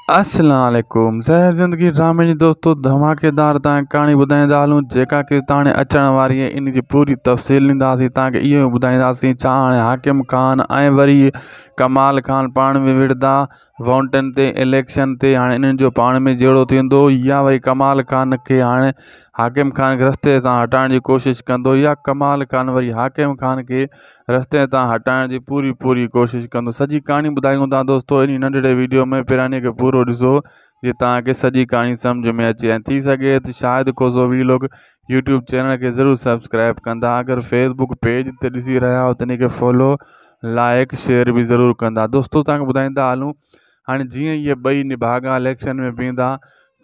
अस्सलाम वालेकुम। ज़हर ज़िंदगी ड्रामे जी दोस्तों धमाकेदार तव्हां कहानी ॿुधाईंदा हलूं जेका कि हाणे अचण वारी आहे। इन जी पूरी तफ़सील ॾींदासीं तव्हांखे। इहो ॿुधाईंदासीं छा हाणे हाकिम ख़ान ऐं वरी कमाल ख़ान पाण में विढ़ंदा वोटनि ते इलेक्शन ते। हाणे इन्हनि जो पाण में जहिड़ो थींदो या वरी कमाल ख़ान खे हाणे हाकिम ख़ान खे रस्ते तां हटाइण जी कोशिशि कंदो या कमाल ख़ान वरी हाकिम ख़ान खे रस्ते तां हटाइण जी पूरी कोशिशि कंदो। सॼी कहाणी ॿुधायूं था दोस्तों इन नंढड़े वीडियो में। पहिरां खे पूरो ॾिसो जीअं तव्हांखे सॼी कहाणी सम्झ में अचे ऐं थी सघे त शायदि को सो वीलॉग यूट्यूब चैनल खे ज़रूरु सब्सक्राइब कंदा। अगरि फेसबुक पेज ते ॾिसी रहिया हो त इन खे फॉलो लाइक शेयर बि ज़रूरु कंदा। दोस्तों तव्हांखे ॿुधाईंदा हलूं हाणे जीअं इहे ॿई निभागा इलेक्शन में बीहंदा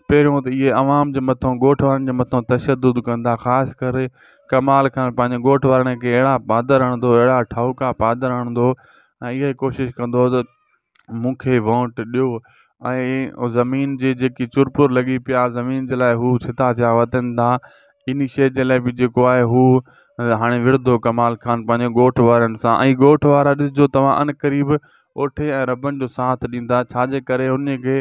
पहिरियों त इहे अवाम जे मथां ॻोठ वारनि जे मथां तशदुद कंदा। ख़ासि करे कमाल ख़ान पंहिंजे ॻोठ वारनि खे अहिड़ा पादर हणंदो अहिड़ा ठाउका पादर हणंदो ऐं इहा कोशिशि कंदो त मूंखे वोट ॾियो। ऐं ज़मीन जी जेकी चुरपुर लॻी पिया ज़मीन जे लाइ हू छिता थिया वधनि था इन शइ जे लाइ बि जेको आहे हू हाणे विढ़ंदो कमाल ख़ान पंहिंजे ॻोठ वारनि सां। ऐं ॻोठ वारा ॾिसजो तव्हां अनक़रीब ओठे ऐं रबनि जो साथ ॾींदा। छाजे करे उन खे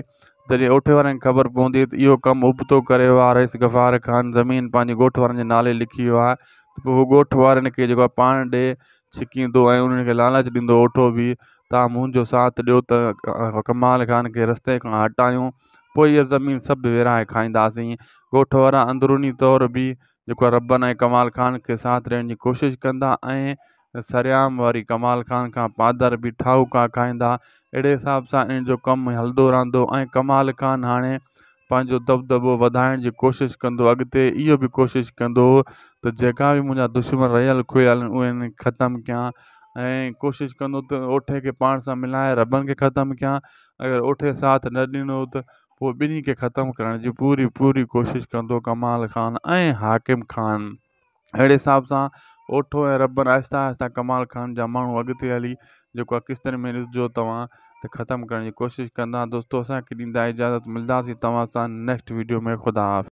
जॾहिं ओठे वारनि खे ख़बर पवंदी त इहो कमु उबतो करे वियो आहे रईस गफ़ार ख़ान ज़मीन पंहिंजे ॻोठ वारनि जे नाले लिखी वियो आहे त पोइ हू ॻोठ वारनि खे जेको आहे पाण ॾे छिकींदो ऐं उन्हनि खे लालच ॾींदो ओठो बि तव्हां मुंहिंजो साथ ॾियो त कमाल ख़ान खे रस्ते खां हटायूं पोइ इहा ज़मीन सभु विरहाए खाईंदासीं। ॻोठ वारा अंदरूनी तौर बि जेको आहे रबनि ऐं कमाल ख़ान खे साथ ॾियण जी कोशिशि कंदा ऐं सरियाम वरी कमाल ख़ान खां पादर बि ठाउका खाईंदा। अहिड़े हिसाब सां इन जो कमु हलंदो रहंदो ऐं कमाल ख़ान हाणे पंहिंजो दबदबो वधाइण जी कोशिशि कंदो। अॻिते इहो बि कोशिशि कंदो त जेका बि मुंहिंजा दुश्मन रहियल खुहियल आहिनि उहे ख़तमु कयां ऐं कोशिशि कंदो त ओठे खे पाण सां मिलाए रबनि खे ख़तमु कयां। अगरि ओठे साथ न ॾिनो त पोइ ॿिन्ही खे ख़तमु करण जी पूरी कोशिशि कंदो कमाल ख़ान ऐं हाकिम ख़ान। अहिड़े हिसाब सां ओठो ऐं रबनि आहिस्ता कमाल ख़ान जा माण्हू अॻिते हली जेको आहे किस्तनि में ॾिसिजो तव्हां त ख़तमु करण जी कोशिशि कंदा। दोस्तों असांखे ॾींदा इजाज़त मिलंदासीं तव्हां सां नेक्स्ट वीडियो में। ख़ुदा हाफ़िज़।